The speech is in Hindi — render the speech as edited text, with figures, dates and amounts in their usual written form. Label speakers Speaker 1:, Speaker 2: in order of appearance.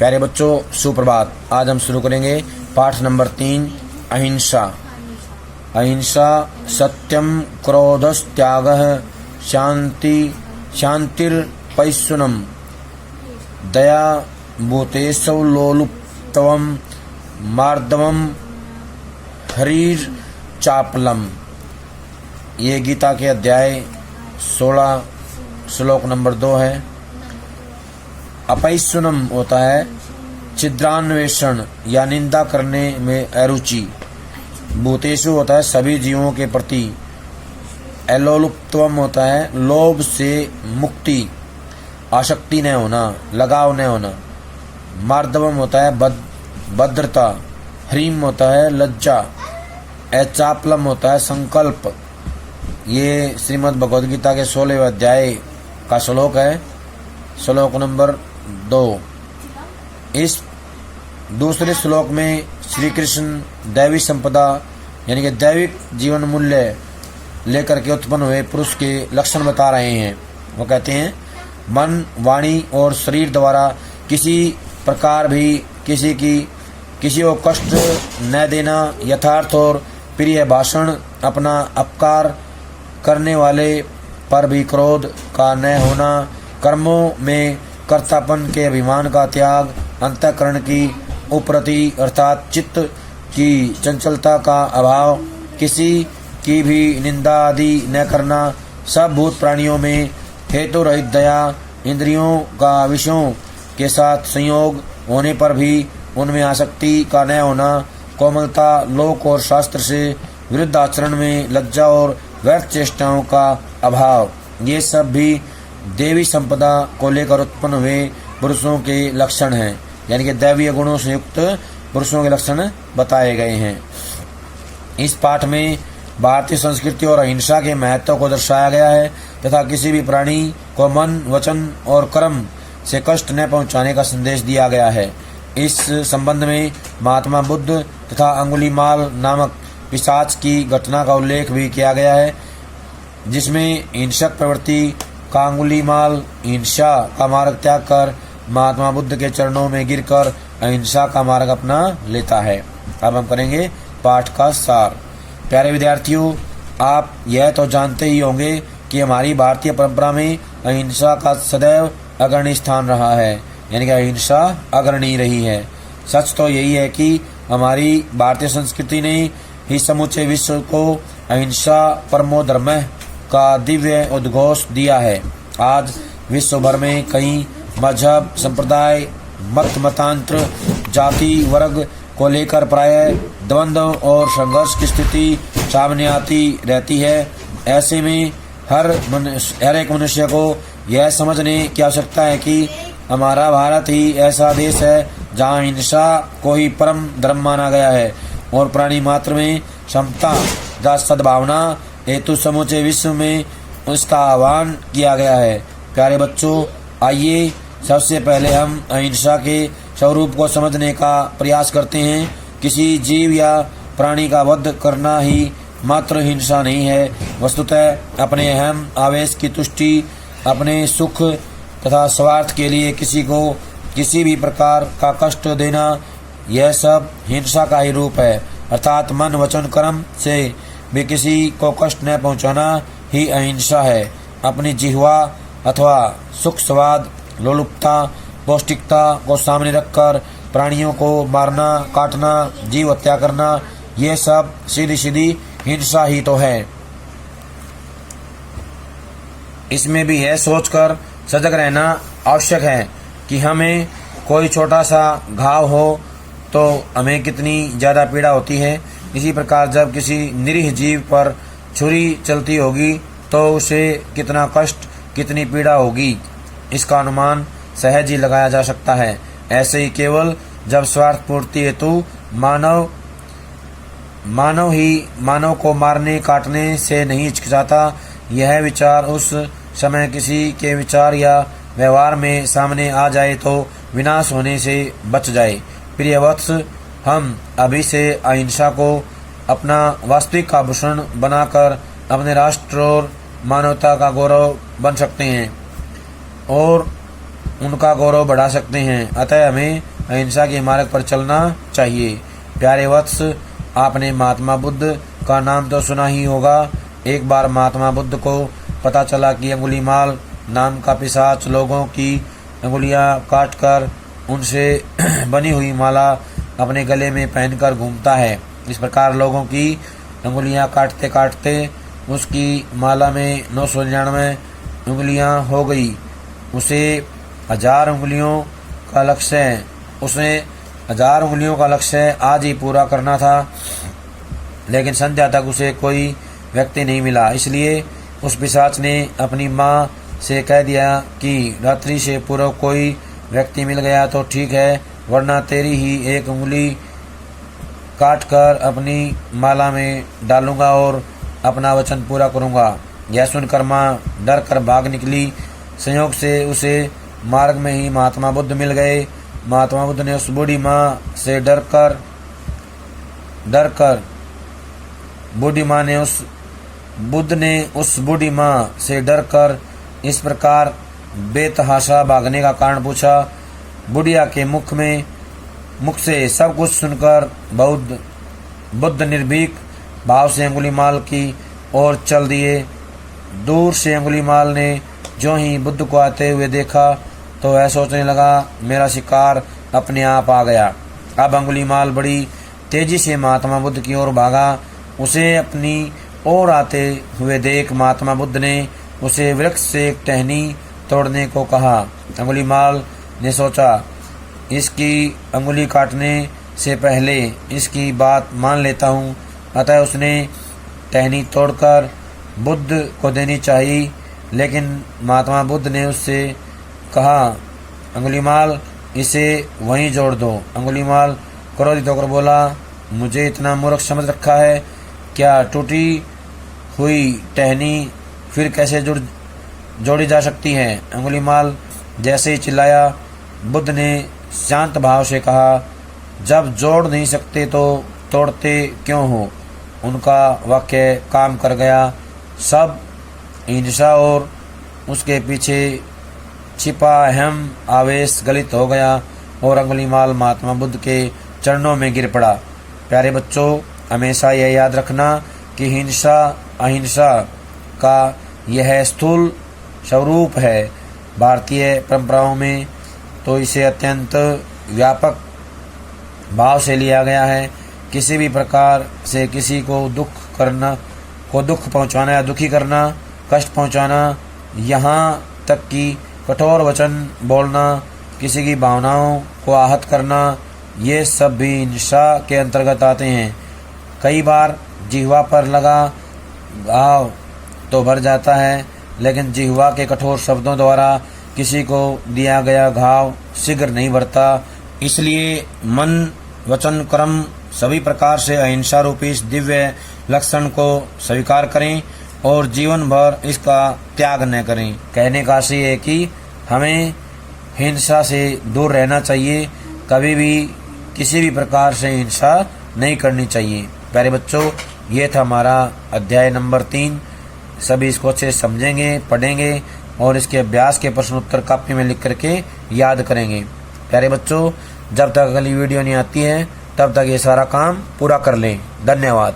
Speaker 1: प्यारे बच्चों, सुप्रभात। आज हम शुरू करेंगे पाठ नंबर 3, अहिंसा। अहिंसा सत्यम क्रोधस्त्यागः शांतिर्पैशुनम दया भूतेषु लोलुप्तवम मार्दवम हरिर्चापलम। ये गीता के अध्याय 16 श्लोक नंबर 2 है। अपैशुनम होता है छिद्रान्वेषण या निंदा करने में अरुचि। भूतेषु होता है सभी जीवों के प्रति। एलोलुप्तवम होता है लोभ से मुक्ति, आसक्ति न होना, लगाव न होना। मार्दवम होता है भद्रता। ह्रीम होता है लज्जा। अचापलम होता है संकल्प। ये श्रीमद् भगवद गीता के 16वें अध्याय का श्लोक है, श्लोक नंबर 2। इस दूसरे श्लोक में श्री कृष्ण दैवी संपदा यानी कि दैविक जीवन मूल्य लेकर के उत्पन्न हुए पुरुष के लक्षण बता रहे हैं। वो कहते हैं, मन, वाणी और शरीर द्वारा किसी प्रकार भी किसी को कष्ट न देना, यथार्थ और प्रिय भाषण, अपना अपकार करने वाले पर भी क्रोध का न होना, कर्मों में कर्तापन के अभिमान का त्याग, अंतःकरण की उपरति अर्थात चित्त की चंचलता का अभाव, किसी की भी निंदा आदि न करना, सब भूत प्राणियों में हेतु रहित दया, इंद्रियों का विषयों के साथ संयोग होने पर भी उनमें आसक्ति का न होना, कोमलता, लोक और शास्त्र से विरुद्ध आचरण में लज्जा और व्यर्थ चेष्टाओं का अभाव, ये सब भी देवी संपदा को लेकर उत्पन्न हुए पुरुषों के लक्षण हैं। यानी कि दैवीय गुणों से युक्त पुरुषों के लक्षण बताए गए हैं। इस पाठ में भारतीय संस्कृति और अहिंसा के महत्व को दर्शाया गया है तथा किसी भी प्राणी को मन, वचन और कर्म से कष्ट न पहुंचाने का संदेश दिया गया है। इस संबंध में महात्मा बुद्ध तथा अंगुलीमाल नामक पिशाच की घटना का उल्लेख भी किया गया है, जिसमें हिंसक प्रवृत्ति का अंगुलीमाल हिंसा का मार्ग त्याग कर महात्मा बुद्ध के चरणों में गिरकर अहिंसा का मार्ग अपना लेता है। अब हम करेंगे पाठ का सार। प्यारे विद्यार्थियों, आप यह तो जानते ही होंगे कि हमारी भारतीय परंपरा में अहिंसा का सदैव अग्रणी स्थान रहा है, यानी कि अहिंसा अग्रणी रही है। सच तो यही है कि हमारी भारतीय संस्कृति ने ही समूचे विश्व को अहिंसा परमो धर्म का दिव्य उद्घोष दिया है। आज विश्व भर में कई मजहब, संप्रदाय, मतांतर, जाति, वर्ग को लेकर प्रायः द्वंद्व और संघर्ष की स्थिति सामने आती रहती है। ऐसे में हर एक मनुष्य को यह समझने की आवश्यकता है कि हमारा भारत ही ऐसा देश है जहाँ हिंसा को ही परम धर्म माना गया है और प्राणी मात्र में समता तथा सद्भावना हेतु समूचे विश्व में उसका आह्वान किया गया है। प्यारे बच्चों, आइए सबसे पहले हम अहिंसा के स्वरूप को समझने का प्रयास करते हैं। किसी जीव या प्राणी का वध करना ही मात्र हिंसा नहीं है, वस्तुतः अपने अहम आवेश की तुष्टि, अपने सुख तथा स्वार्थ के लिए किसी को किसी भी प्रकार का कष्ट देना, यह सब हिंसा का ही रूप है। अर्थात मन, वचन, कर्म से भी किसी को कष्ट न पहुंचाना ही अहिंसा है। अपनी जिह्वा अथवा सुख, स्वाद, लोलुपता, पौष्टिकता को सामने रखकर प्राणियों को मारना, काटना, जीव हत्या करना, ये सब सीधी हिंसा ही तो है। इसमें भी यह सोचकर सजग रहना आवश्यक है कि हमें कोई छोटा सा घाव हो तो हमें कितनी ज्यादा पीड़ा होती है। इसी प्रकार जब किसी निरीह जीव पर छुरी चलती होगी तो उसे कितना कष्ट, कितनी पीड़ा होगी, इसका अनुमान सहज ही लगाया जा सकता है। ऐसे ही केवल जब स्वार्थ पूर्ति हेतु मानव को मारने, काटने से नहीं हिचकिचाता, यह विचार उस समय किसी के विचार या व्यवहार में सामने आ जाए तो विनाश होने से बच जाए। प्रिय वत्स, हम अभी से अहिंसा को अपना वास्तविक आभूषण बनाकर अपने राष्ट्र और मानवता का गौरव बन सकते हैं और उनका गौरव बढ़ा सकते हैं। अतः हमें अहिंसा के मार्ग पर चलना चाहिए। प्यारे वत्स, आपने महात्मा बुद्ध का नाम तो सुना ही होगा। एक बार महात्मा बुद्ध को पता चला कि अंगुलीमाल नाम का पिशाच लोगों की अंगुलियां काटकर उनसे बनी हुई माला अपने गले में पहनकर घूमता है। इस प्रकार लोगों की अंगुलियां काटते काटते उसकी माला में 999 उंगलियां हो गई। उसे 1000 उंगलियों का लक्ष्य आज ही पूरा करना था, लेकिन संध्या तक उसे कोई व्यक्ति नहीं मिला। इसलिए उस पिशाच ने अपनी माँ से कह दिया कि रात्रि से पूर्व कोई व्यक्ति मिल गया तो ठीक है, वरना तेरी ही एक उंगली काटकर अपनी माला में डालूंगा और अपना वचन पूरा करूंगा। यह सुनकर माँ डर कर भाग निकली। संयोग से उसे मार्ग में ही महात्मा बुद्ध मिल गए। महात्मा बुद्ध ने उस बूढ़ी माँ से डरकर इस प्रकार बेतहाशा भागने का कारण पूछा। बुढ़िया के मुख से सब कुछ सुनकर बुद्ध निर्भीक भाव से अंगुलीमाल की ओर चल दिए। दूर से अंगुलीमाल ने जो ही बुद्ध को आते हुए देखा तो वह सोचने लगा, मेरा शिकार अपने आप आ गया। अब अंगुलीमाल बड़ी तेजी से महात्मा बुद्ध की ओर भागा। उसे अपनी ओर आते हुए देख महात्मा बुद्ध ने उसे वृक्ष से एक टहनी तोड़ने को कहा। अंगुलीमाल ने सोचा, इसकी अंगुली काटने से पहले इसकी बात मान लेता हूँ। अतः उसने टहनी तोड़कर बुद्ध को देनी चाहिए, लेकिन महात्मा बुद्ध ने उससे कहा, अंगुलीमाल इसे वहीं जोड़ दो। अंगुलीमाल क्रोधित होकर बोला, मुझे इतना मूर्ख समझ रखा है क्या? टूटी हुई टहनी फिर कैसे जोड़ी जा सकती है? अंगुलीमाल जैसे ही चिल्लाया, बुद्ध ने शांत भाव से कहा, जब जोड़ नहीं सकते तो तोड़ते क्यों हो? उनका वाक्य काम कर गया। सब हिंसा और उसके पीछे छिपा अहम आवेश गलित हो गया और अंगुलीमाल महात्मा बुद्ध के चरणों में गिर पड़ा। प्यारे बच्चों, हमेशा यह याद रखना कि हिंसा अहिंसा का यह स्थूल स्वरूप है। भारतीय परंपराओं में तो इसे अत्यंत व्यापक भाव से लिया गया है। किसी भी प्रकार से किसी को दुख पहुंचाना या दुखी करना, कष्ट पहुंचाना, यहाँ तक कि कठोर वचन बोलना, किसी की भावनाओं को आहत करना, ये सब भी हिंसा के अंतर्गत आते हैं। कई बार जिह्वा पर लगा घाव तो भर जाता है, लेकिन जिह्वा के कठोर शब्दों द्वारा किसी को दिया गया घाव शीघ्र नहीं भरता। इसलिए मन, वचन, कर्म सभी प्रकार से अहिंसा रूपी इस दिव्य लक्षण को स्वीकार करें और जीवन भर इसका त्याग न करें। कहने का आशय है कि हमें हिंसा से दूर रहना चाहिए, कभी भी किसी भी प्रकार से हिंसा नहीं करनी चाहिए। प्यारे बच्चों, ये था हमारा अध्याय नंबर 3। सभी इसको अच्छे समझेंगे, पढ़ेंगे और इसके अभ्यास के प्रश्न उत्तर कॉपी में लिख करके याद करेंगे। प्यारे बच्चों, जब तक अगली वीडियो नहीं आती है तब तक ये सारा काम पूरा कर लें। धन्यवाद।